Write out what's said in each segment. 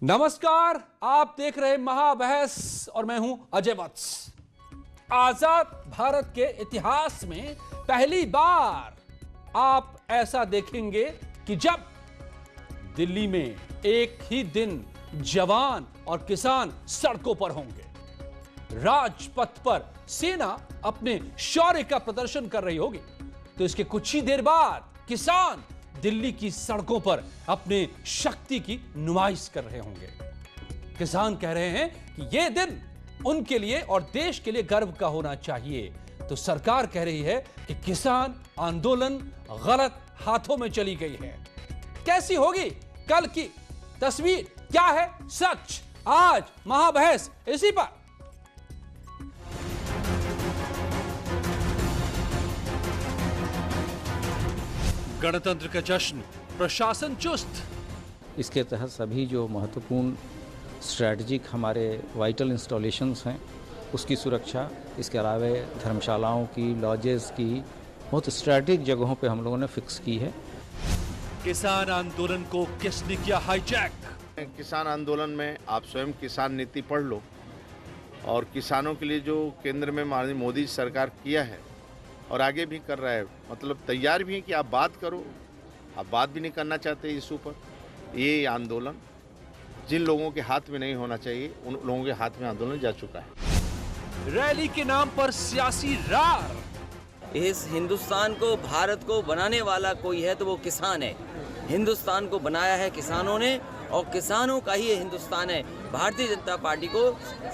नमस्कार, आप देख रहे महाबहस और मैं हूं अजय वत्स। आजाद भारत के इतिहास में पहली बार आप ऐसा देखेंगे कि जब दिल्ली में एक ही दिन जवान और किसान सड़कों पर होंगे, राजपथ पर सेना अपने शौर्य का प्रदर्शन कर रही होगी, तो इसके कुछ ही देर बाद किसान दिल्ली की सड़कों पर अपने शक्ति की नुमाइश कर रहे होंगे। किसान कह रहे हैं कि यह दिन उनके लिए और देश के लिए गर्व का होना चाहिए। तो सरकार कह रही है कि किसान आंदोलन गलत हाथों में चली गई है। कैसी होगी कल की तस्वीर, क्या है सच? आज महाबहस इसी पर। गणतंत्र का जश्न, प्रशासन चुस्त। इसके तहत सभी जो महत्वपूर्ण स्ट्रैटेजिक हमारे वाइटल इंस्टॉलेशंस हैं उसकी सुरक्षा, इसके अलावा धर्मशालाओं की, लॉजेस की बहुत स्ट्रैटेजिक जगहों पे हम लोगों ने फिक्स की है। किसान आंदोलन को किसने किया हाईजैक? किसान आंदोलन में आप स्वयं किसान नीति पढ़ लो और किसानों के लिए जो केंद्र में माननीय मोदी सरकार किया है और आगे भी कर रहा है, मतलब तैयार भी है कि आप बात करो, आप बात भी नहीं करना चाहते इस ऊपर। ये आंदोलन जिन लोगों के हाथ में नहीं होना चाहिए उन लोगों के हाथ में आंदोलन जा चुका है। रैली के नाम पर सियासी रार। इस हिंदुस्तान को, भारत को बनाने वाला कोई है तो वो किसान है। हिंदुस्तान को बनाया है किसानों ने और किसानों का ही ये हिंदुस्तान है। भारतीय जनता पार्टी को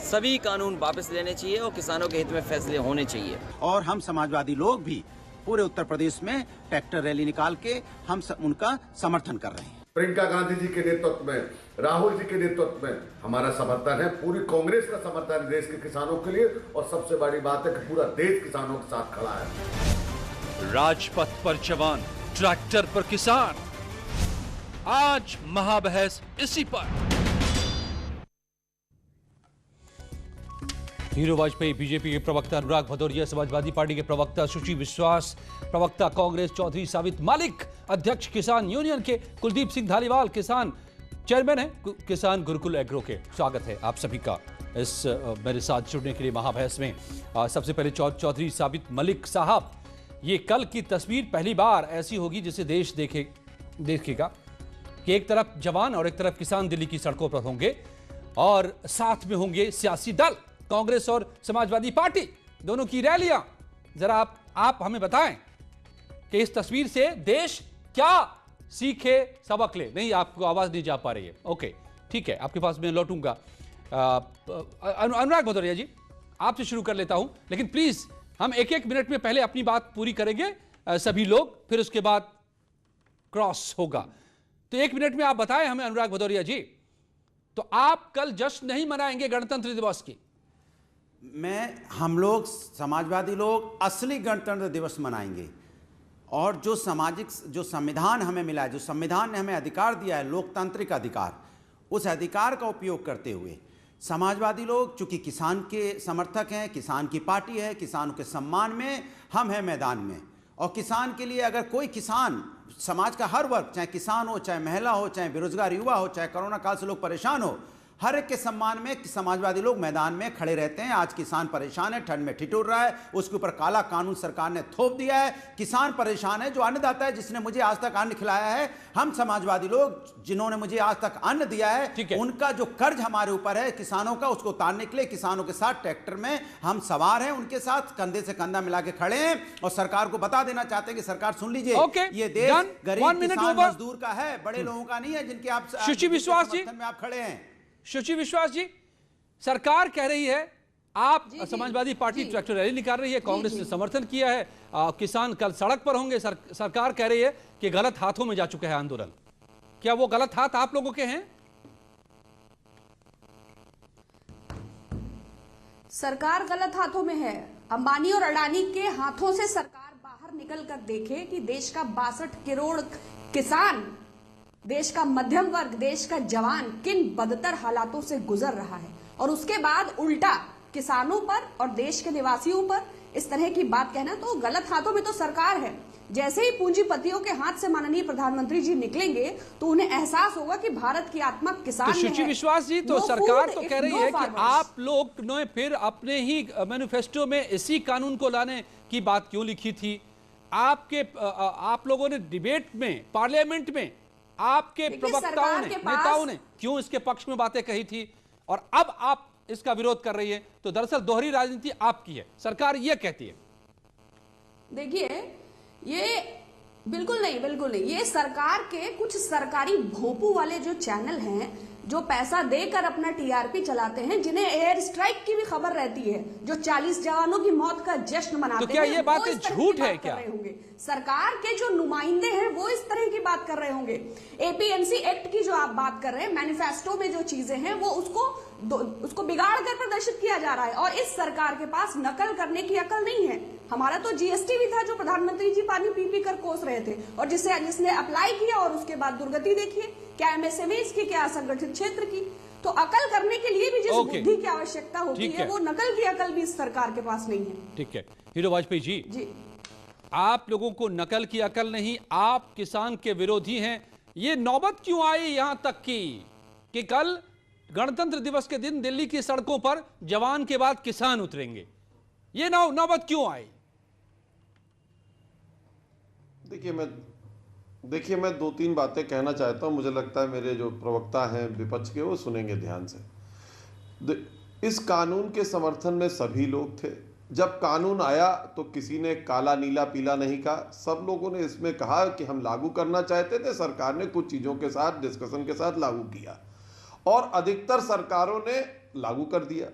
सभी कानून वापस लेने चाहिए और किसानों के हित में फैसले होने चाहिए। और हम समाजवादी लोग भी पूरे उत्तर प्रदेश में ट्रैक्टर रैली निकाल के हम उनका समर्थन कर रहे हैं। प्रियंका गांधी जी के नेतृत्व में, राहुल जी के नेतृत्व में हमारा समर्थन है, पूरी कांग्रेस का समर्थन है देश के किसानों के लिए। और सबसे बड़ी बात है कि पूरा देश किसानों के साथ खड़ा है। राजपथ पर जवान, ट्रैक्टर पर किसान। आज महाबहस इसी पर। हीरो वाजपेयी, बीजेपी के प्रवक्ता अनुराग भदौरिया, समाजवादी पार्टी के प्रवक्ता शुचि विश्वास, प्रवक्ता कांग्रेस चौधरी साबित मालिक, अध्यक्ष किसान यूनियन के कुलदीप सिंह धालीवाल, किसान चेयरमैन है किसान गुरुकुल एग्रो के। स्वागत है आप सभी का इस मेरे साथ जुड़ने के लिए महाबहस में। सबसे पहले चौधरी साबित मलिक साहब, ये कल की तस्वीर पहली बार ऐसी होगी जिसे देश देखेगा कि एक तरफ जवान और एक तरफ किसान दिल्ली की सड़कों पर होंगे और साथ में होंगे सियासी दल, कांग्रेस और समाजवादी पार्टी, दोनों की रैलियां। जरा आप हमें बताएं कि इस तस्वीर से देश क्या सीखे, सबक ले। नहीं, आपको आवाज नहीं जा पा रही है। ओके, ठीक है, आपके पास मैं लौटूंगा। अनुराग भदौरिया जी, आपसे शुरू कर लेता हूं, लेकिन प्लीज हम एक मिनट में पहले अपनी बात पूरी करेंगे सभी लोग, फिर उसके बाद क्रॉस होगा। तो 1 मिनट में आप बताएं हमें अनुराग भदौरिया जी, तो आप कल जश्न नहीं मनाएंगे गणतंत्र दिवस की? हम लोग समाजवादी लोग असली गणतंत्र दिवस मनाएंगे। और जो संविधान हमें मिला है, जो संविधान ने हमें अधिकार दिया है, लोकतांत्रिक अधिकार, उस अधिकार का उपयोग करते हुए समाजवादी लोग, चूंकि किसान के समर्थक हैं, किसान की पार्टी है, किसानों के सम्मान में हम हैं मैदान में। और किसान के लिए अगर कोई किसान, समाज का हर वर्ग, चाहे किसान हो, चाहे महिला हो, चाहे बेरोजगार युवा हो, चाहे कोरोना काल से लोग परेशान हो, हर एक के सम्मान में समाजवादी लोग मैदान में खड़े रहते हैं। आज किसान परेशान है, ठंड में ठिठुर रहा है, उसके ऊपर काला कानून सरकार ने थोप दिया है। किसान परेशान है, जो अन्नदाता है, जिसने मुझे आज तक अन्न खिलाया है। हम समाजवादी लोग, जिन्होंने मुझे आज तक अन्न दिया है, उनका जो कर्ज हमारे ऊपर है किसानों का, उसको उतारने के लिए किसानों के साथ ट्रैक्टर में हम सवार हैं, उनके साथ कंधे से कंधा मिला के खड़े हैं और सरकार को बता देना चाहते हैं कि सरकार सुन लीजिए, ये देश गरीब किसान मजदूर का है, बड़े लोगों का नहीं है, जिनके आप शुचि विश्वास जी में आप खड़े हैं। शुचि विश्वास जी, सरकार कह रही है, आप समाजवादी पार्टी ट्रैक्टर रैली निकाल रही है, कांग्रेस ने समर्थन किया है, किसान कल सड़क पर होंगे, सरकार कह रही है कि गलत हाथों में जा चुका है आंदोलन। क्या वो गलत हाथ आप लोगों के हैं? सरकार गलत हाथों में है। अंबानी और अडानी के हाथों से सरकार बाहर निकल कर देखे कि देश का 62 करोड़ किसान, देश का मध्यम वर्ग, देश का जवान किन बदतर हालातों से गुजर रहा है। और उसके बाद उल्टा किसानों पर और देश के निवासियों पर इस तरह की बात कहना, तो गलत हाथों में तो सरकार है। जैसे ही पूंजीपतियों के हाथ से माननीय प्रधानमंत्री जी निकलेंगे तो उन्हें एहसास होगा कि भारत की आत्मा किसान तो में शुचि है। विश्वास जी, तो No सरकार food तो if कह रही no है कि farmers। आप लोग ने फिर अपने ही मैनिफेस्टो में इसी कानून को लाने की बात क्यों लिखी थी? आप लोगों ने डिबेट में, पार्लियामेंट में आपके प्रवक्ताओं ने, नेताओं ने क्यों इसके पक्ष में बातें कही थी और अब आप इसका विरोध कर रही है? तो दरअसल दोहरी राजनीति आपकी है, सरकार यह कहती है। देखिए, ये बिल्कुल नहीं, ये सरकार के कुछ सरकारी भोंपू वाले जो चैनल हैं, जो पैसा देकर अपना टीआरपी चलाते हैं, जिन्हें एयर स्ट्राइक की भी खबर रहती है, जो 40 जवानों की मौत का जश्न मनाते हैं, तो क्या ये बातें वो इस तरह झूठ की है बात क्या? कर रहे होंगे। सरकार के जो नुमाइंदे हैं वो इस तरह की बात कर रहे होंगे। एपीएमसी एक्ट की जो आप बात कर रहे हैं, मैनिफेस्टो में जो चीजें हैं वो उसको बिगाड़ कर प्रदर्शित किया जा रहा है और इस सरकार के पास नकल करने की अकल नहीं है। हमारा तो जीएसटी भी था जो प्रधानमंत्री जी पानी पी पी कर कोस रहे थे और जिसने अप्लाई किया और उसके बाद दुर्गति देखिए, क्या एमएसएमईज की, क्या असंगठित क्षेत्र की। तो अकल करने के लिए भी जिस बुद्धि की आवश्यकता होती है वो नकल की अकल भी इस सरकार के पास नहीं है। ठीक है हीरो वाजपेयी जी, आप लोगों को नकल की अकल नहीं, आप किसान के विरोधी हैं। ये नौबत क्यों आई यहां तक कि कल गणतंत्र दिवस के दिन दिल्ली की सड़कों पर जवान के बाद किसान उतरेंगे? ये नौबत क्यों आई? देखिए मैं 2-3 बातें कहना चाहता हूं। मुझे लगता है मेरे जो प्रवक्ता हैं विपक्ष के वो सुनेंगे ध्यान से। इस कानून के समर्थन में सभी लोग थे। जब कानून आया तो किसी ने काला नीला पीला नहीं कहा, सब लोगों ने इसमें कहा कि हम लागू करना चाहते थे। सरकार ने कुछ चीज़ों के साथ डिस्कशन के साथ लागू किया और अधिकतर सरकारों ने लागू कर दिया।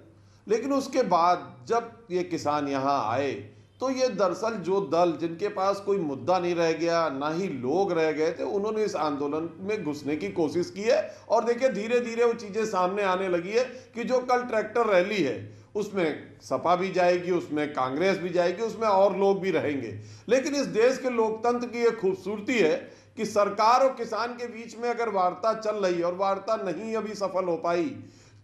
लेकिन उसके बाद जब ये किसान यहाँ आए तो ये दरअसल जो दल जिनके पास कोई मुद्दा नहीं रह गया, ना ही लोग रह गए थे, उन्होंने इस आंदोलन में घुसने की कोशिश की है। और देखिए धीरे धीरे वो चीज़ें सामने आने लगी है कि जो कल ट्रैक्टर रैली है उसमें सपा भी जाएगी, उसमें कांग्रेस भी जाएगी, उसमें और लोग भी रहेंगे। लेकिन इस देश के लोकतंत्र की एक खूबसूरती है कि सरकार और किसान के बीच में अगर वार्ता चल रही है और वार्ता नहीं अभी सफल हो पाई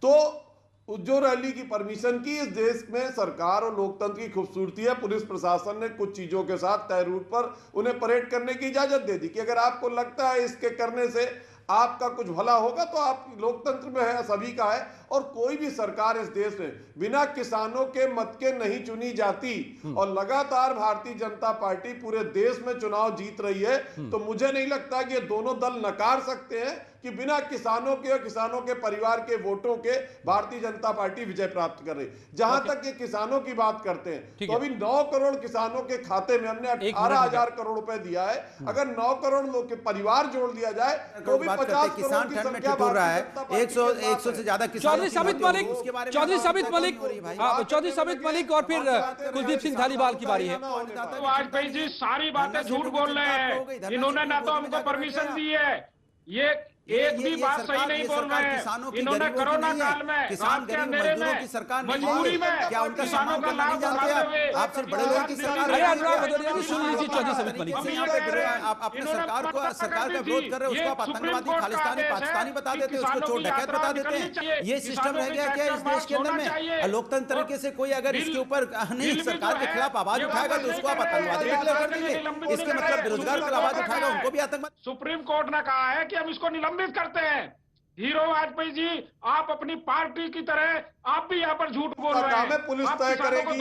तो जो रैली की परमिशन की, इस देश में सरकार और लोकतंत्र की खूबसूरती है। पुलिस प्रशासन ने कुछ चीजों के साथ तय रूट पर उन्हें परेड करने की इजाजत दे दी कि अगर आपको लगता है इसके करने से आपका कुछ भला होगा तो आप लोकतंत्र में है, सभी का है। और कोई भी सरकार इस देश में बिना किसानों के मत के नहीं चुनी जाती। और लगातार भारतीय जनता पार्टी पूरे देश में चुनाव जीत रही है। तो मुझे नहीं लगता कि ये दोनों दल नकार सकते हैं कि बिना किसानों के और किसानों के परिवार के वोटों के भारतीय जनता पार्टी विजय प्राप्त कर रही। जहां तक ये किसानों की बात करते हैं तो अभी 9 करोड़ किसानों के खाते में हमने 18,000 करोड़ रुपए दिया है। अगर 9 करोड़ लोग के परिवार जोड़ दिया जाए तो भी 50 करोड़ की संख्या बोल रहा है। 100 से ज्यादा किसान। चौधरी साबित मलिक और फिर कुलदीप सिंह धालीवाल की बारी है। वाजपेयी जी सारी बातें झूठ बोल रहे हैं। इन्होंने ना तो हमको परमिशन दी है, ये एक भी बात सही नहीं बोल रहे हैं। इन्होंने कोरोना काल में किसान गरीब मजदूरों की सरकार मजबूरी में क्या उनका सम्मान करना नहीं जानते आप? आप सिर्फ बड़े लोगों की सरकार अरे अनुराग भदौरिया जी सुन लीजिए चौधरी साबित मलिक। आप अपने सरकार का विरोध कर रहे हो, उसको आप आतंकवादी, खालिस्तानी, पाकिस्तानी बता देते हैं, उसको चोर डकैत बता देते हैं। ये सिस्टम रह गया क्या इस देश के अंदर में? लोकतंत्र तरीके से कोई अगर इसके ऊपर नहीं सरकार के खिलाफ आवाज उठाएगा तो उसको आप आतंकवादी डिक्लेयर कर देंगे। इसके मतलब बेरोजगार की आवाज उठाएगा उनको भी आतंकवादी। सुप्रीम कोर्ट ने कहा है कि हम इसको निलंबित करते हैं। हीरो वाजपेयी जी, आप अपनी पार्टी की तरह आप भी यहाँ पर झूठ बोल रहे हैं। पुलिस तय करेगी,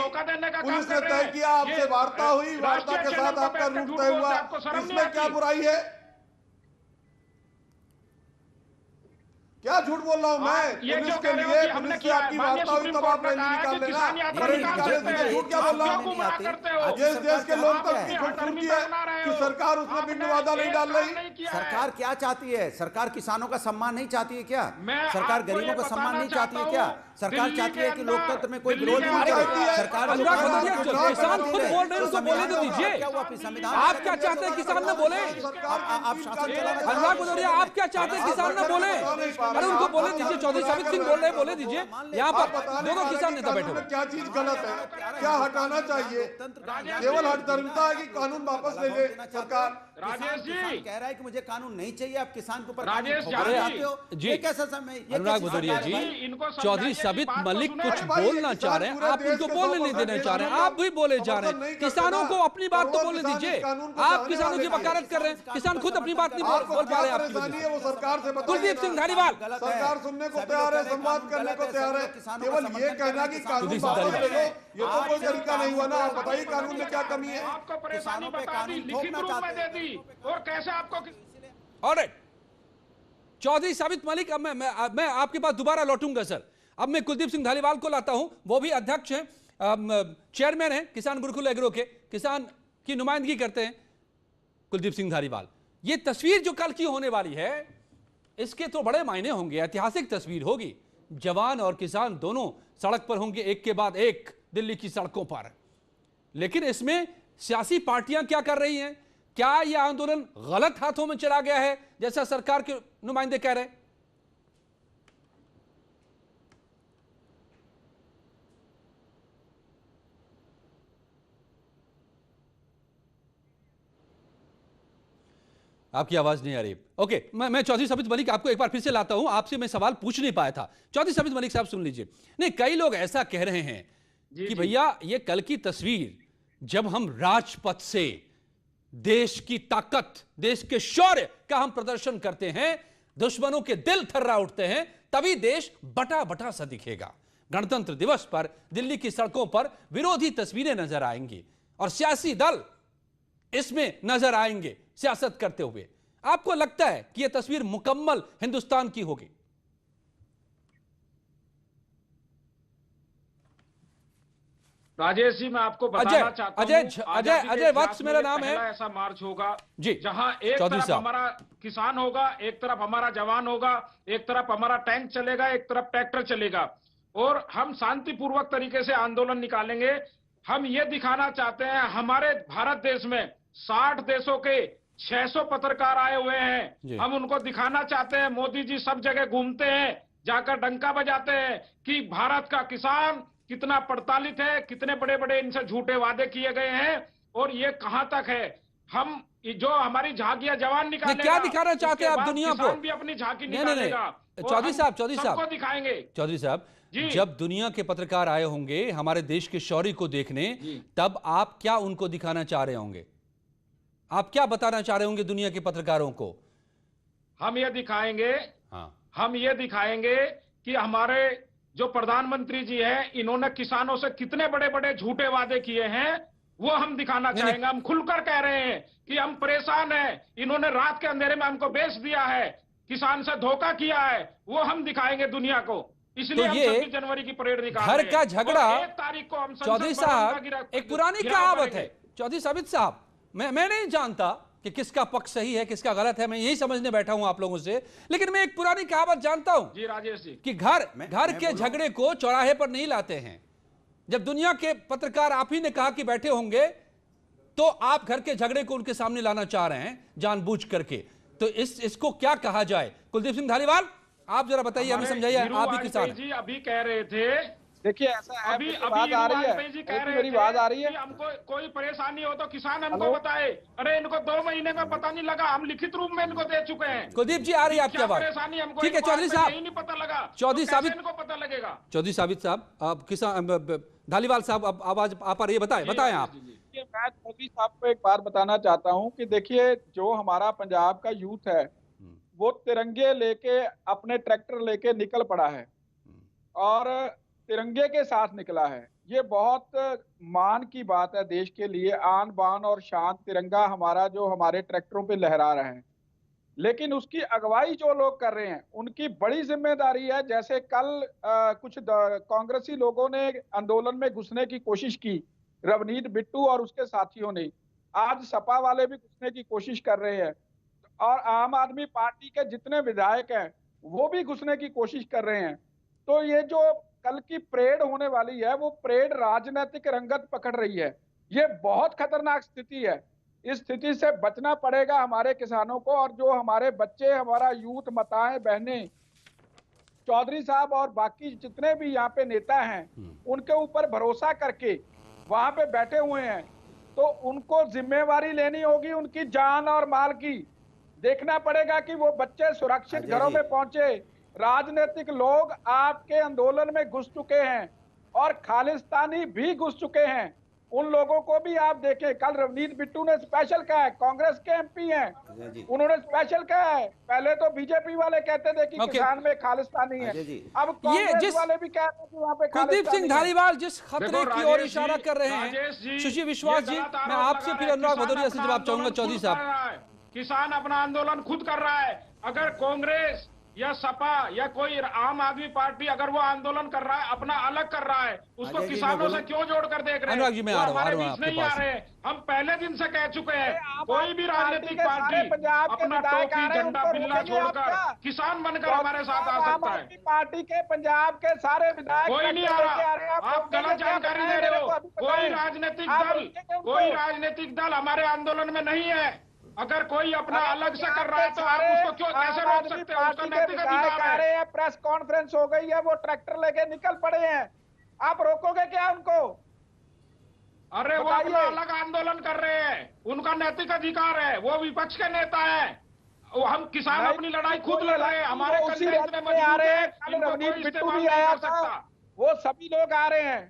पुलिस ने तय किया, आपसे वार्ता हुई, वार्ता के साथ आपका रूट तय हुआ, इसमें क्या बुराई है? क्या झूठ बोल रहा हूँ मैं? पुलिस के लिए पुलिस से आपकी वार्ता हुई तब आप रैली निकाल लेना। झूठ क्या बोल रहा हूँ? ये इस देश के लोकतंत्र की खूबसूरती है कि सरकार उसमें बिंदु वादा नहीं डाल रही। सरकार क्या चाहती है? सरकार किसानों का सम्मान नहीं चाहती है क्या? सरकार गरीबों का सम्मान नहीं चाहती है क्या? सरकार चाहती है कि लोकतंत्र में कोई विरोध नहीं करे। सरकार किसान खुद बोल रहे हैं, उसको बोले तो दीजिए। आप क्या चाहते हैं किसान न बोले? आप शासन चलाना। अनुराग भदौरिया आप क्या चाहते हैं किसान न बोले? अरे उनको बोले दीजिए। चौधरी साबित सिंह बोल रहे हैं, बोले दीजिए। यहाँ पर दोनों किसान नेता बैठे हुए। क्या चीज गलत है? क्या हटाना चाहिए? केवल हठधर्मिता है कि कानून वापस ले ले सरकार? राजेश जी कह रहा है कि मुझे कानून नहीं चाहिए, आप किसान के ऊपर राजेश जी ये कैसा समय? अनुराग भदौरिया जी, चौधरी साबित मलिक कुछ बोलना चाह रहे हैं, आप उनको बोलने नहीं देना चाह रहे हैं, आप भी बोले जा रहे हैं। किसानों को अपनी बात तो बोलने दीजिए, आप किसानों की वकालत कर रहे हैं, किसान खुद अपनी बात नहीं बोल पा रहे हैं। वो सरकार से कुलदीप सिंह धालीवाल, सरकार सुनने को तैयार है, संवाद करने को तैयार है, केवल ये कहना कि कानून वापस ले लो, ये तो कोई तरीका नहीं हुआ ना। आप बताइए कानून में क्या कमी है? आपको परेशानी बता दी, लिखित रूप में दे दी, और कैसे आपको ऑलराइट चौधरी साबित मलिक, अब मैं आपके पास दोबारा लौटूंगा सर। अब मैं कुलदीप सिंह धालीवाल को लाता हूं, वो भी अध्यक्ष हैं, चेयरमैन हैं किसान गुरुकुल एग्रो के, किसान की नुमाइंदगी करते हैं कुलदीप सिंह धालीवाल। ये तस्वीर जो कल की होने वाली है, इसके तो बड़े मायने होंगे, ऐतिहासिक तस्वीर होगी। जवान और किसान दोनों सड़क पर होंगे एक के बाद एक दिल्ली की सड़कों पर। लेकिन इसमें सियासी पार्टियां क्या कर रही हैं? क्या यह आंदोलन गलत हाथों में चला गया है जैसा सरकार के नुमाइंदे कह रहे हैं? आपकी आवाज नहीं आ रही। ओके, मैं चौधरी साबित मलिक आपको एक बार फिर से लाता हूं, आपसे मैं सवाल पूछ नहीं पाया था। चौधरी साबित मलिक साहब सुन लीजिए। नहीं, कई लोग ऐसा कह रहे हैं कि भैया ये कल की तस्वीर, जब हम राजपथ से देश की ताकत, देश के शौर्य का हम प्रदर्शन करते हैं, दुश्मनों के दिल थर्रा उठते हैं, तभी देश बटा बटा सा दिखेगा। गणतंत्र दिवस पर दिल्ली की सड़कों पर विरोधी तस्वीरें नजर आएंगी और सियासी दल इसमें नजर आएंगे सियासत करते हुए। आपको लगता है कि यह तस्वीर मुकम्मल हिंदुस्तान की होगी? राजेश जी, मैं आपको बताना चाहता हूं, अजय वत्स मेरा नाम है। ऐसा मार्च होगा जी, जहां एक तरफ हमारा किसान होगा, एक तरफ हमारा जवान होगा, एक तरफ हमारा टैंक चलेगा, एक तरफ ट्रैक्टर चलेगा, और हम शांतिपूर्वक तरीके से आंदोलन निकालेंगे। हम ये दिखाना चाहते हैं, हमारे भारत देश में 60 देशों के 600 पत्रकार आए हुए हैं। हम उनको दिखाना चाहते हैं, मोदी जी सब जगह घूमते हैं, जाकर डंका बजाते हैं कि भारत का किसान कितना प्रताड़ित है, कितने बड़े बड़े इनसे झूठे वादे किए गए हैं, और ये कहां तक है। हम जो हमारी झांकियां जवान निकालेगा, क्या दिखाना चाहते हैं आप दुनिया को? भी अपनी झांकी निकालेगा। चौधरी साहब दिखाएंगे। चौधरी साहब, जब दुनिया के पत्रकार आए होंगे हमारे देश के शौर्य को देखने, तब आप क्या उनको दिखाना चाह रहे होंगे? आप क्या बताना चाह रहे होंगे दुनिया के पत्रकारों को? हम ये दिखाएंगे, हम ये दिखाएंगे कि हमारे जो प्रधानमंत्री जी हैं, इन्होंने किसानों से कितने बड़े बड़े झूठे वादे किए हैं, वो हम दिखाना चाहेंगे। हम खुलकर कह रहे हैं कि हम परेशान हैं, इन्होंने रात के अंधेरे में हमको बेच दिया है, किसान से धोखा किया है, वो हम दिखाएंगे दुनिया को। इसलिए तो हम 26 जनवरी की परेड निकाल घर का झगड़ा, 1 तारीख को हम चौधरी साहब एक पुरानी कहावत है। चौधरी साबित साहब, मैं नहीं जानता कि किसका पक्ष सही है किसका गलत है, मैं यही समझने बैठा हूं आप लोगों से, लेकिन मैं एक पुरानी कहावत जानता हूं जी राजेश जी, कि घर के झगड़े को चौराहे पर नहीं लाते हैं। जब दुनिया के पत्रकार, आप ही ने कहा कि बैठे होंगे, तो आप घर के झगड़े को उनके सामने लाना चाह रहे हैं जानबूझ करके। तो इसको क्या कहा जाए? कुलदीप सिंह धालीवाल, आप जरा बताइए, हमें समझाइए, आप भी किसान जी अभी कह रहे थे। देखिए ऐसा है, अभी बात आ रही है, मेरी बात आ रही है। हमको कोई परेशानी हो तो किसान हमको बताए। अरे इनको 2 महीने में पता नहीं लगा, हम लिखित रूप में इनको दे चुके हैं। कुलदीप जी, आ रही है आपकी आवाज? परेशानी हमको, ठीक है चौधरी साहब, नहीं पता लगा, चौधरी साबित इनको पता लगेगा। चौधरी साबित साहब, आप किसान, धालीवाल साहब, अब आवाज आप आ रही है, बताएं आप। मैं चौधरी साहब को एक बात बताना चाहता हूँ कि देखिए, जो हमारा पंजाब का यूथ है, वो तिरंगे लेके, अपने ट्रैक्टर लेके निकल पड़ा है और तिरंगे के साथ निकला है। ये बहुत मान की बात है देश के लिए। आन बान और शान तिरंगा हमारा जो हमारे ट्रैक्टरों पे लहरा रहे हैं, लेकिन उसकी अगुवाई जो लोग कर रहे हैं उनकी बड़ी जिम्मेदारी है। जैसे कल कुछ कांग्रेसी लोगों ने आंदोलन में घुसने की कोशिश की, रवनीत बिट्टू और उसके साथियों ने, आज सपा वाले भी घुसने की कोशिश कर रहे हैं, और आम आदमी पार्टी के जितने विधायक हैं वो भी घुसने की कोशिश कर रहे हैं। तो ये जो कल की परेड होने वाली है, वो परेड राजनीतिक रंगत पकड़ रही है। ये बहुत खतरनाक स्थिति है। इस स्थिति से बचना पड़ेगा हमारे किसानों को, और जो हमारे बच्चे, हमारा यूथ, माताएं, बहनें, चौधरी साहब और बाकी जितने भी यहाँ पे नेता हैं, उनके ऊपर भरोसा करके वहां पे बैठे हुए हैं। तो उनको जिम्मेवारी लेनी होगी उनकी जान और माल की। देखना पड़ेगा कि वो बच्चे सुरक्षित घरों में पहुंचे। राजनीतिक लोग आपके आंदोलन में घुस चुके हैं और खालिस्तानी भी घुस चुके हैं। उन लोगों को भी आप देखें, कल रवनीत बिट्टू ने स्पेशल कहा है, कांग्रेस के एमपी हैं, उन्होंने स्पेशल कहा है। पहले तो बीजेपी वाले कहते थे कि किसान में खालिस्तानी है, अब कांग्रेस वाले भी कहते हैं कि वहाँ पे कुलदीप सिंह धालीवाल जिस खतरे की ओर इशारा कर रहे हैं, सुशील विश्वास जी, मैं आपसे फिर अनुराग भदौरिया से जवाब चाहूंगा। चौधरी साहब, किसान अपना आंदोलन खुद कर रहा है। अगर कांग्रेस या सपा या कोई आम आदमी पार्टी अगर वो आंदोलन कर रहा है, अपना अलग कर रहा है, उसको किसानों से क्यों जोड़कर देख रहे हैं? वो हमारे बीच नहीं आ रहे हैं। हम पहले दिन से कह चुके हैं, कोई भी राजनीतिक पार्टी अपना टोपी झंडा बिल्ला छोड़कर किसान बनकर हमारे साथ आ सकता है। पार्टी के पंजाब के सारे विधायक कोई नहीं आ रहा, आप गलत जानकारी दे रहे हो। कोई राजनीतिक दल हमारे आंदोलन में नहीं है। अगर कोई अपना अलग से कर रहा है तो आप उसको क्यों कैसे रोक सकते हो? उसका नैतिक अधिकार है। प्रेस कॉन्फ्रेंस हो गई है, वो ट्रैक्टर लेके निकल पड़े हैं, आप रोकोगे क्या उनको? अरे वो अपना अलग आंदोलन कर रहे हैं, उनका नैतिक अधिकार है, वो विपक्ष के नेता है। हम किसान अपनी लड़ाई खुद लड़ रहे हैं, हमारे कंधे में आ रहे हैं। रवनीत बिट्टू भी आया था, वो सभी लोग आ रहे हैं।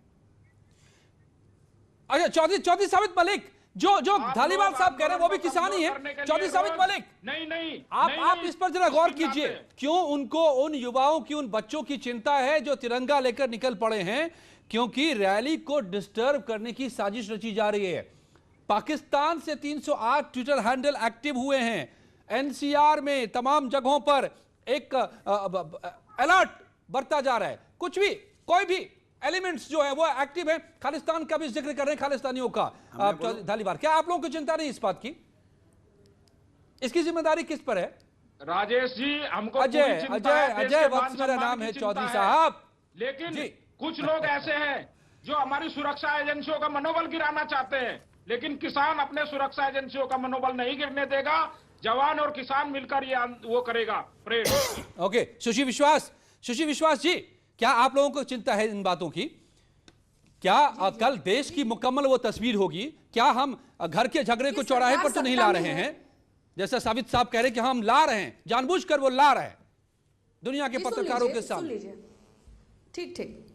अच्छा चौधरी साबित मलिक, जो धालीवाल साहब कह रहे हैं वो भी किसान ही है। चौधरी साबित मलिक, नहीं आप इस पर जरा गौर कीजिए, क्यों उनको उन युवाओं की, उन बच्चों की चिंता है जो तिरंगा लेकर निकल पड़े हैं? क्योंकि रैली को डिस्टर्ब करने की साजिश रची जा रही है। पाकिस्तान से 308 ट्विटर हैंडल एक्टिव हुए हैं। एनसीआर में तमाम जगहों पर एक अलर्ट बरता जा रहा है। कुछ भी, कोई भी एलिमेंट्स जो है वो एक्टिव है। खालिस्तान का भी जिक्र कर रहे हैं, खालिस्तानियों का। धालीवाल, क्या आप लोगों को चिंता नहीं इस बात की? इसकी जिम्मेदारी किस पर है? राजेश जी, हमको अजय वत्स मेरा नाम है चौधरी साहब। लेकिन कुछ लोग ऐसे हैं जो हमारी सुरक्षा एजेंसियों का मनोबल गिराना चाहते हैं, लेकिन किसान अपने सुरक्षा एजेंसियों का मनोबल नहीं गिरने देगा। जवान और किसान मिलकर ये वो करेगा परेड। ओके, सुशील विश्वास जी, क्या आप लोगों को चिंता है इन बातों की? क्या कल देश की मुकम्मल वो तस्वीर होगी? क्या हम घर के झगड़े को चौराहे पर तो नहीं ला रहे हैं, जैसा साबित साहब कह रहे हैं कि हम ला रहे हैं, जानबूझकर वो ला रहे हैं दुनिया के पत्रकारों के सामने। ठीक,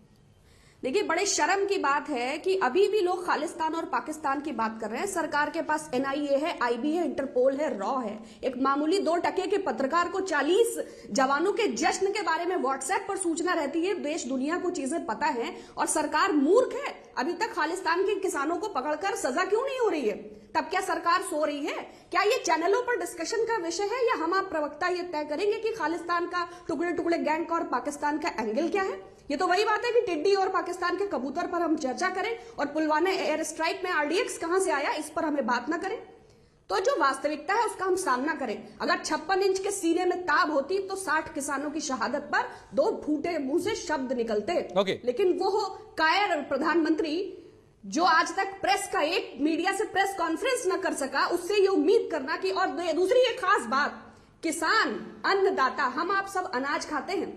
देखिए, बड़े शर्म की बात है कि अभी भी लोग खालिस्तान और पाकिस्तान की बात कर रहे हैं। सरकार के पास एनआईए है, आईबी है, इंटरपोल है, रॉ है। एक मामूली 2 टके के पत्रकार को 40 जवानों के जश्न के बारे में व्हाट्सएप पर सूचना रहती है। देश दुनिया को चीजें पता है और सरकार मूर्ख है। अभी तक खालिस्तान के किसानों को पकड़कर सजा क्यों नहीं हो रही है? तब क्या सरकार सो रही है? क्या ये चैनलों पर डिस्कशन का विषय है, या हम आप प्रवक्ता ये तय करेंगे कि खालिस्तान का टुकड़े टुकड़े गैंग और पाकिस्तान का एंगल क्या है? ये तो वही बात है कि टिड्डी और पाकिस्तान के कबूतर पर हम चर्चा करें और पुलवामा एयर स्ट्राइक में आरडीएक्स कहां से आया इस पर हमें बात ना करें। तो जो वास्तविकता है उसका हम सामना करें। अगर 56 इंच के सीने में ताब होती तो 60 किसानों की शहादत पर 2 फूटे मुंह से शब्द निकलते। लेकिन वो कायर प्रधानमंत्री जो आज तक प्रेस का एक मीडिया से प्रेस कॉन्फ्रेंस न कर सका, उससे ये उम्मीद करना कि, और दूसरी एक खास बात, किसान अन्नदाता, हम आप सब अनाज खाते हैं।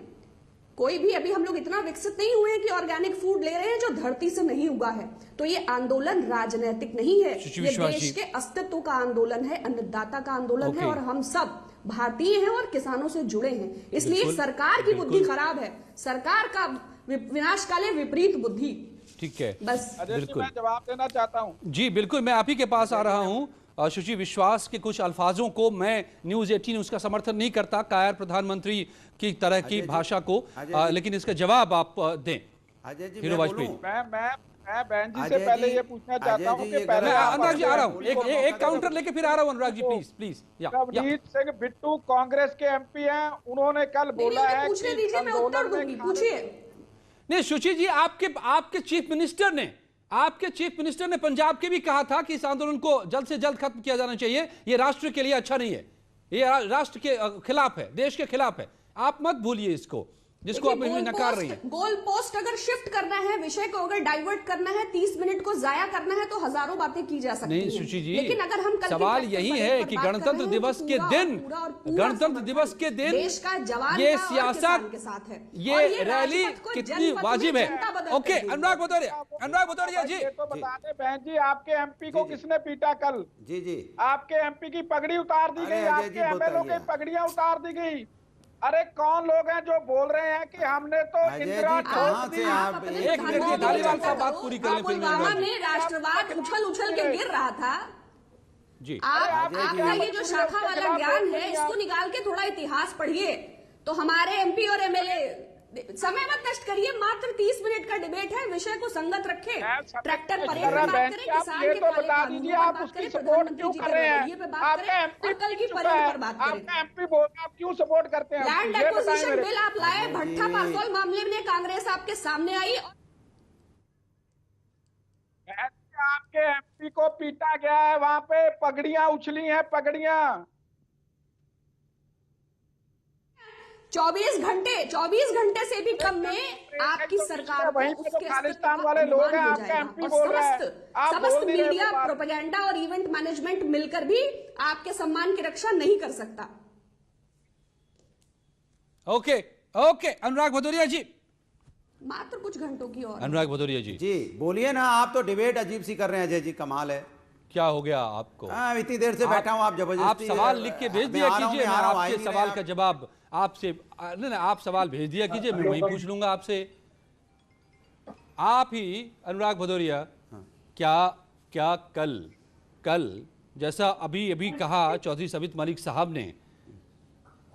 कोई भी, अभी हम लोग इतना विकसित नहीं हुए हैं कि ऑर्गेनिक फूड ले रहे हैं जो धरती से नहीं उगा है। तो ये आंदोलन राजनीतिक नहीं है, ये देश के अस्तित्व का आंदोलन है, अन्नदाता का आंदोलन है, और हम सब भारतीय हैं और किसानों से जुड़े हैं। इसलिए सरकार की बुद्धि खराब है, सरकार का विनाशकाले विपरीत बुद्धि। ठीक है, बस बिल्कुल मैं जवाब देना चाहता हूँ। जी बिल्कुल, मैं आप ही के पास आ रहा हूँ। सुशील विश्वास के कुछ अल्फाजों को मैं न्यूज 18 उसका समर्थन नहीं करता, कायर प्रधानमंत्री की तरह की भाषा को, लेकिन इसका जवाब आप दें। हीरो वाजपेयी, मैं बहन जी से पहले ये पूछना चाहता हूँ कि पहले अनुराग जी आ रहा हूँ, एक काउंटर लेके फिर आ रहा हूँ। अनुराग जी प्लीज। रवनीत सिंह बिट्टू कांग्रेस के एमपी हैं, उन्होंने कल बोला है नहीं, सुशील जी, आपके चीफ मिनिस्टर ने पंजाब के भी कहा था कि इस आंदोलन को जल्द से जल्द खत्म किया जाना चाहिए, ये राष्ट्र के लिए अच्छा नहीं है, ये राष्ट्र के खिलाफ है, देश के खिलाफ है। आप मत भूलिए इसको। जिसको आप नकार रही हैं। गोल पोस्ट अगर शिफ्ट करना है, विषय को अगर डाइवर्ट करना है, 30 मिनट को जाया करना है, तो हजारों बातें की जा सकती हैं। नहीं सुची जी, लेकिन अगर हम सवाल यही है कि गणतंत्र दिवस के दिन, गणतंत्र दिवस के दिन देश का जवान ये का और सियासत किसान के साथ है, ये रैली कितनी वाजिब है? ओके, अनुराग भदौरिया जी, तो बता दें बहन जी, आपके एमपी को किसने पीटा कल? जी जी, आपके एमपी की पगड़ी उतार दी गई, आपके एमएलओ की पगड़ियां उतार दी गई। अरे कौन लोग हैं जो बोल रहे हैं कि हमने तो इंदिरा कहां से आप एक मिनट धालीवाल साहब बात पूरी कर लें। पुलवामा में राष्ट्रवाद उछल के गिर रहा था जी। आपका ये जो शाखा वाला ज्ञान है, इसको निकाल के थोड़ा इतिहास पढ़िए। तो हमारे एमपी और एमएलए, समय मत नष्ट करिए, मात्र 30 मिनट का डिबेट है, विषय को संगत रखें। ट्रैक्टर परेड की बात करें, किसान के तो बता दीजिए आप उसकी सपोर्ट क्यों कर रहे हैं? आपका एमपी कल की परेड पर बात करें। आपका एमपी बोलता, आप क्यों सपोर्ट करते हैं? लैंड एक्विजिशन बिल आप लाए, भट्टा पासवान मामले में कांग्रेस आपके सामने आई। आपके एमपी को पीटा गया है, वहां पे पगड़ियां उछली हैं, पगड़ियां। 24 घंटे से भी कम में आपकी सरकार को उसके खालिस्तान वाले लोग हैं, आपका एमपी बोल रहा है। समस्त मीडिया, प्रोपेगेंडा और इवेंट मैनेजमेंट मिलकर भी आपके सम्मान की रक्षा नहीं कर सकता। ओके, अनुराग भदौरिया जी, मात्र कुछ घंटों की और। अनुराग भदौरिया जी बोलिए ना। आप तो डिबेट अजीब सी कर रहे हैं अजय जी, कमाल है। क्या हो गया आपको? इतनी देर से बैठा हूं, आप जबरदस्ती आप सवाल लिख के भेज दिया कीजिए, मैं आपके सवाल का जवाब आपसे नहीं, आप सवाल भेज दिया कीजिए, मैं वहीं पूछ लूंगा आपसे। आप ही अनुराग भदौरिया, क्या कल जैसा अभी कहा चौधरी सबित मलिक साहब ने,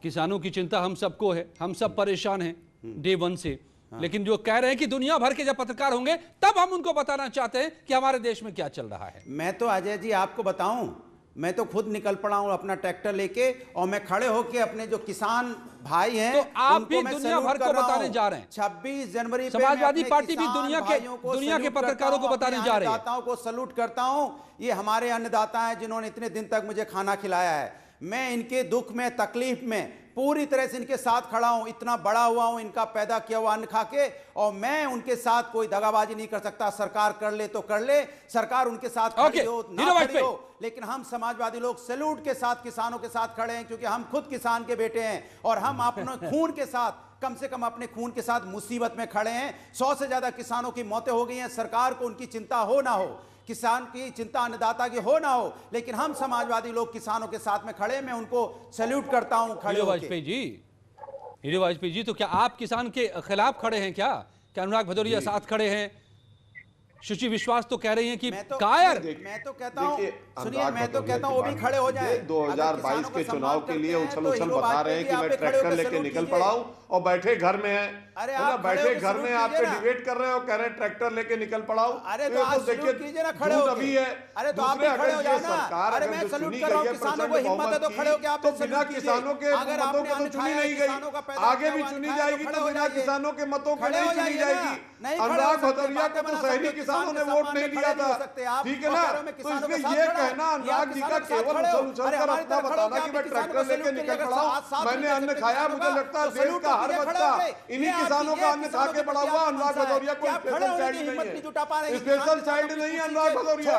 किसानों की चिंता हम सबको है, हम सब परेशान हैं डे वन से, लेकिन जो कह रहे हैं कि दुनिया भर के जब पत्रकार होंगे तब हम उनको बताना चाहते हैं कि हमारे देश में क्या चल रहा है। मैं तो अजय जी आपको बताऊं, मैं तो खुद निकल पड़ा हूं अपना ट्रैक्टर लेके, और मैं खड़े होके अपने जो किसान भाई हैं, तो आप भी दुनिया भर को बताने जा रहे हैं। 26 जनवरी पे समाजवादी पार्टी भी दुनिया के पत्रकारों को बताने जा रही है। अन्नदाताओं को सैल्यूट करता हूं। ये हमारे अन्नदाता हैं जिन्होंने इतने दिन तक मुझे खाना खिलाया है। मैं इनके दुख में, तकलीफ में पूरी तरह से इनके साथ खड़ा हूं। इतना बड़ा हुआ हूं इनका पैदा किया हुआ अन्न खा के, और मैं उनके साथ कोई दगाबाजी नहीं कर सकता। सरकार कर ले तो कर ले, सरकार उनके साथ खड़ी हो ना खड़ी हो, लेकिन हम समाजवादी लोग सैल्यूट के साथ किसानों के साथ खड़े हैं, क्योंकि हम खुद किसान के बेटे हैं और हम अपने खून के साथ, कम से कम अपने खून के साथ मुसीबत में खड़े हैं। 100 से ज्यादा किसानों की मौतें हो गई हैं। सरकार को उनकी चिंता हो ना हो, किसान की चिंता अन्नदाता की हो ना हो, लेकिन हम समाजवादी लोग किसानों के साथ में खड़े, मैं उनको सैल्यूट करता हूं खड़े होकर। हीरो वाजपेयी जी, तो क्या आप किसान के खिलाफ खड़े हैं? क्या अनुराग भदौरिया साथ खड़े हैं? शुचि विश्वास तो कह रही हैं कि कायर। मैं तो कहता हूं, सुनिए, मैं तो कहता हूं वो भी खड़े हो जाए। 2022 के चुनाव के लिए उछल बता रहे हैं कि मैं ट्रैक्टर लेके निकल पड़ा हूं, और बैठे घर में हैं। अरे आप बैठे घर में आप पे डिबेट कर रहे हो, कह रहे हैं ट्रैक्टर लेके निकल पड़ा हूं। अरे तो आप सैल्यूट कीजिए ना खड़े होके। अभी है, अरे तो आप भी खड़े हो जाओ ना। अरे मैं सैल्यूट कर रहा हूं, किसानों को हिम्मत है तो खड़े होके आप तो बिना किसानों के मतों को तो चुनी नहीं गई, आगे भी चुनी जाएगी तो बिना किसानों के मतों को नहीं चुनी जाएगी। अनुराग भदौरिया को तो शहरी किसानों ने वोट नहीं दिया था, ठीक है ना? तो इसलिए ये कहना अनुराग जी का केवल उछल कर अपना बताना कि मैं ट्रैक्टर लेके निकल पड़ा हूं, मैंने अन्न खाया, मुझे लगता है देश का हर बच्चा इन्हीं किसानों का अन्न खा के पड़ा हुआ। अनुराग भदौरिया कोई स्पेशल चाइल्ड नहीं है, स्पेशल चाइल्ड नहीं है अनुराग भदौरिया।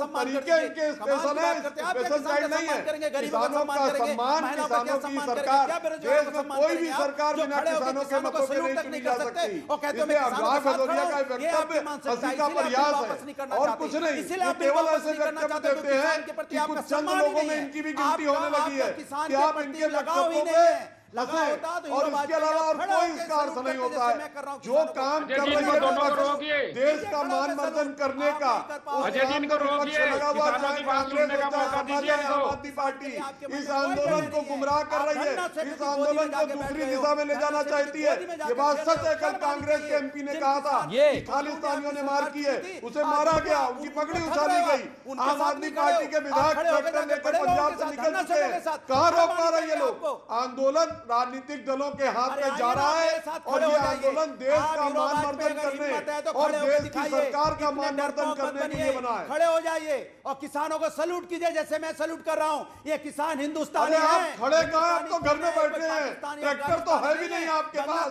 तरीके इनके स्पेशल है, स्पेशल चाइल्ड नहीं है। किसानों का सम्मान, किसानों की सरकार, देश में कोई भी सरकार बिना किसानों के मतों के नहीं चुनी जा सकती। इसलिए अनुराग भदौरिया का वक्तव्य हंसी का प्रयास है और कुछ नहीं। ये केवल ऐसे वक्तव्य देते हैं कि कुछ चंद लोगों में इनकी भी गिनती होने लगी है कि आप इनके वक्तव्यों में लगा होता तो और इसके अलावा और कोई इसका अर्थ नहीं होता है। जो काम कर रही है देश का मान मर्दन करने का, अजय जी इनको रोकिए, किसानों की बात सुनने का मौका दीजिए इनको। आम आदमी पार्टी इस आंदोलन को गुमराह कर रही है, इस आंदोलन को दूसरी दिशा में ले जाना चाहती है। ये बात सच है, कल कांग्रेस के एमपी ने कहा था कि खालिस्तानियों ने मार की है, उसे मारा गया, उनकी पगड़ी उछाली गई। आम आदमी पार्टी के विधायक ट्रैक्टर लेकर पंजाब बार से निकल चुके हैं। कहाँ रोक पा रहे हैं ये लोग? आंदोलन राजनीतिक दलों के हाथ में जा रहा है और ये आंदोलन देश का मान वर्धन करने और देश की सरकार का मान वर्धन करने के लिए बना है। खड़े हो जाइए और किसानों को सैल्यूट कीजिए जैसे मैं सैल्यूट कर रहा हूं। ये किसान हिंदुस्तानी अरे हैं। आप खड़े कहाँ? आप तो घर में बैठे हैं, ट्रैक्टर तो है भी नहीं आपके पास।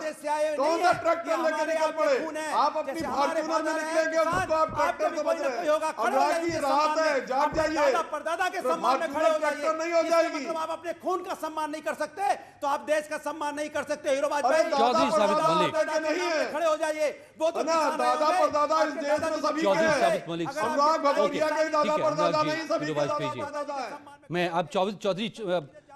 कौन सा ट्रैक्टर लेके निकल पड़े? आप अपनी फॉर्च्यूनर में निकलेंगे और उसको आप ट्रैक्टर समझ रहे हैं। अनुराग जी राहत है, जाग जाइए। परदादा के सम्मान में खड़े हो ट्रैक्टर नहीं हो जाएगी। मतलब आप अपने खून का सम्मान नहीं कर सकते तो आप देश का सम्मान नहीं कर सकते। हीरो वाजपेयी चौधरी साबित मलिक नहीं है, खड़े हो जाइए। वो तो दादा परदादा इस देश में सभी के हैं। अनुराग भदौरिया के दादा परदादा नहीं, सभी के दादा परदादा है। मैं अब चौधरी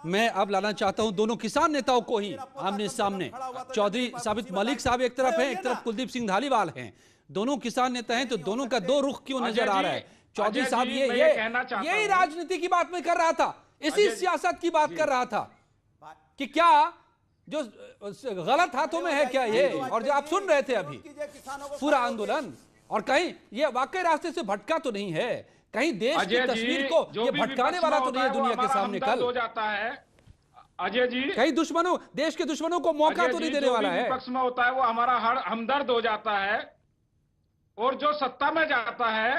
मैं अब लाना चाहता हूं दोनों किसान नेताओं को ही आमने सामने। चौधरी साबित मलिक साहब एक तरफ हैं, एक तरफ कुलदीप सिंह धालीवाल हैं। दोनों किसान नेता हैं तो दोनों का दो रुख क्यों नजर आ रहा है? चौधरी साहब यही राजनीति की बात मैं कर रहा था, इसी सियासत की बात कर रहा था कि क्या जो गलत हाथों में है क्या ये, और जो आप सुन रहे थे अभी पूरा आंदोलन, और कहीं ये वाकई रास्ते से भटका तो नहीं है, कहीं देश की तस्वीर को ये भटकाने वाला तो नहीं है दुनिया के सामने कल हो जाता है। अजय जी, कहीं दुश्मनों, देश के दुश्मनों को मौका तो नहीं देने वाला है। विपक्ष में होता है वो हमारा हमदर्द हो जाता है, और जो सत्ता में जाता है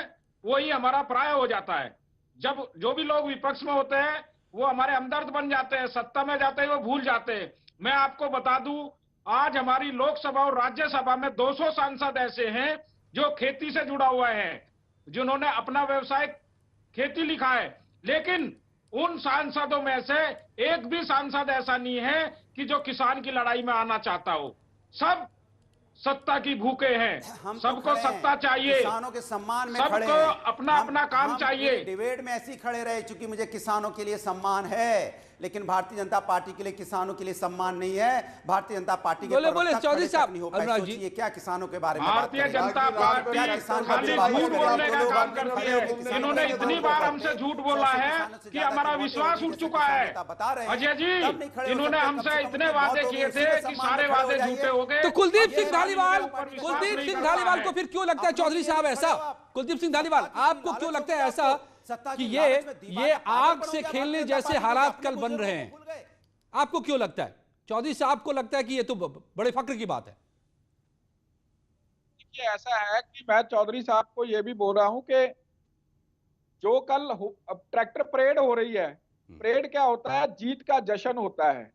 वही हमारा पराया हो जाता है। जब जो भी लोग विपक्ष में होते हैं वो हमारे हमदर्द बन जाते हैं, सत्ता में जाते हैं वो भूल जाते हैं। मैं आपको बता दूं, आज हमारी लोकसभा और राज्यसभा में 200 सांसद ऐसे हैं जो खेती से जुड़ा हुआ है, जिन्होंने अपना व्यवसाय खेती लिखा है, लेकिन उन सांसदों में से एक भी सांसद ऐसा नहीं है कि जो किसान की लड़ाई में आना चाहता हो। सब सत्ता की भूखे हैं, सबको सत्ता चाहिए, किसानों के सम्मान में खड़े सबको हैं। अपना अपना काम चाहिए। डिबेट में ऐसे ही खड़े रहे, चूंकि मुझे किसानों के लिए सम्मान है, लेकिन भारतीय जनता पार्टी के लिए किसानों के लिए सम्मान नहीं है। भारतीय जनता पार्टी के बोले चौधरी साहब, अनुराग जी, ये क्या किसानों के बारे में भारतीय जनता पार्टी खाली झूठ बोलने का काम करती है। इन्होंने इतनी बार हमसे झूठ बोला है कि हमारा विश्वास उठ चुका है। अजय जी, इन्होंने हमसे इतने वादे किए थे कि सारे वादे झूठे हो गए। तो कुलदीप सिंह धालीवाल को फिर क्यों लगता है चौधरी साहब ऐसा? कुलदीप सिंह धालीवाल, आपको क्यों लगता है ऐसा कि ये आग से खेलने जैसे हालात कल बन रहे हैं? आपको क्यों लगता है? चौधरी साहब को लगता है कि ये तो बड़े फक्र की बात है। ऐसा है कि मैं चौधरी साहब को ये भी बोल रहा हूं कि जो कल ट्रैक्टर परेड हो रही है, परेड क्या होता है? जीत का जश्न होता है।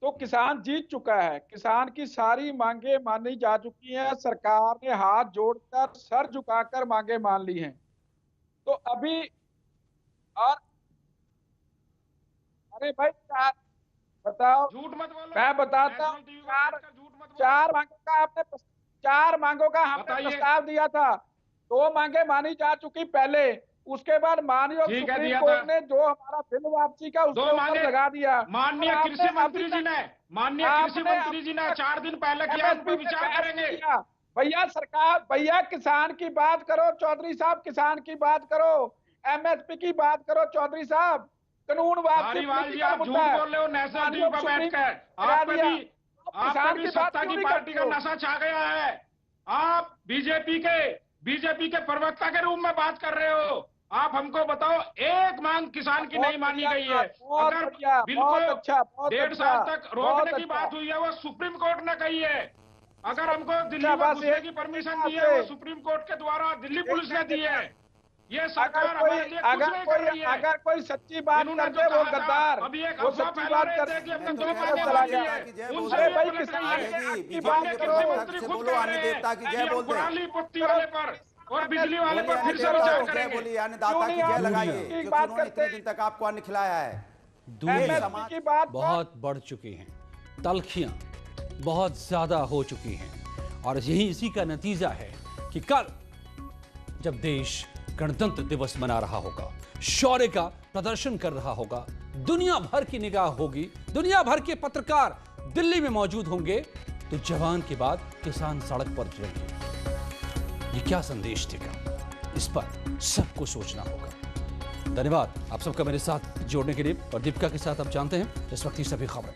तो किसान जीत चुका है, किसान की सारी मांगे मानी जा चुकी हैं, सरकार ने हाथ जोड़कर सर झुकाकर मांगे मान ली हैं। तो अभी और अरे भाई बताओ, झूठ मत बोलो, मैं बताता हूँ। चार मांगों का हमने प्रस्ताव दिया था, 2 मांगे मानी जा चुकी पहले, उसके बाद माननीय सुप्रीम कोर्ट ने जो हमारा बिल वापसी का उसके ऊपर लगा दिया। माननीय कृषि मंत्री जी ने 4 दिन पहले किया, उन पर विचार करेंगे। भैया सरकार, भैया किसान की बात करो चौधरी साहब, किसान की बात करो, एमएसपी की बात करो चौधरी साहब, कानून वापसी आप झूठ बोल रहे हो। नेशनल टीवी पर बैठकर आप भी सत्ता की पार्टी का नशा छा गया है। आप बीजेपी के प्रवक्ता के रूप में बात कर रहे हो। आप हमको बताओ, एक मांग किसान की नहीं मानी गई है। अगर बिल को 1.5 साल तक रोकने की बात हुई है वो सुप्रीम कोर्ट ने कही है। अगर हमको दिल्ली में घुसने की परमिशन दी है वो सुप्रीम कोर्ट के द्वारा दिल्ली पुलिस ने दी है। ये सरकार हमारे लिए कुछ नहीं कर रही है। अगर कोई सच्ची बात करते वो गद्दार, अभी एक वो अफवाह सच्ची फैला बात रहे थे कि हमने 2 मांगे चला मानी गया। है, उनसे अरे भी भाई पलट रही है। की बात करो, मंत्री खुद कह रहे हैं कि हम कुराली पट्टी वाले पर और बिजली वाले पर फिर से विचार करेंगे। बोलिए अन्नदाता की जय लगाइए, जो उन्होंने इतने दिन तक आपको अन्न खिलाया है। दूरियां की बात बहुत बढ़ चुकी हैं, तलखियां बहुत ज्यादा हो चुकी हैं, और यही इसी का नतीजा है कि कल जब देश गणतंत्र दिवस मना रहा होगा, शौर्य का प्रदर्शन कर रहा होगा, दुनिया भर की निगाह होगी, दुनिया भर के पत्रकार दिल्ली में मौजूद होंगे, तो जवान के बाद किसान सड़क पर उतरेंगे। ये क्या संदेश देगा? इस पर सबको सोचना होगा। धन्यवाद आप सबका मेरे साथ जोड़ने के लिए। और दीपिका के साथ आप जानते हैं इस वक्त की सभी खबरें।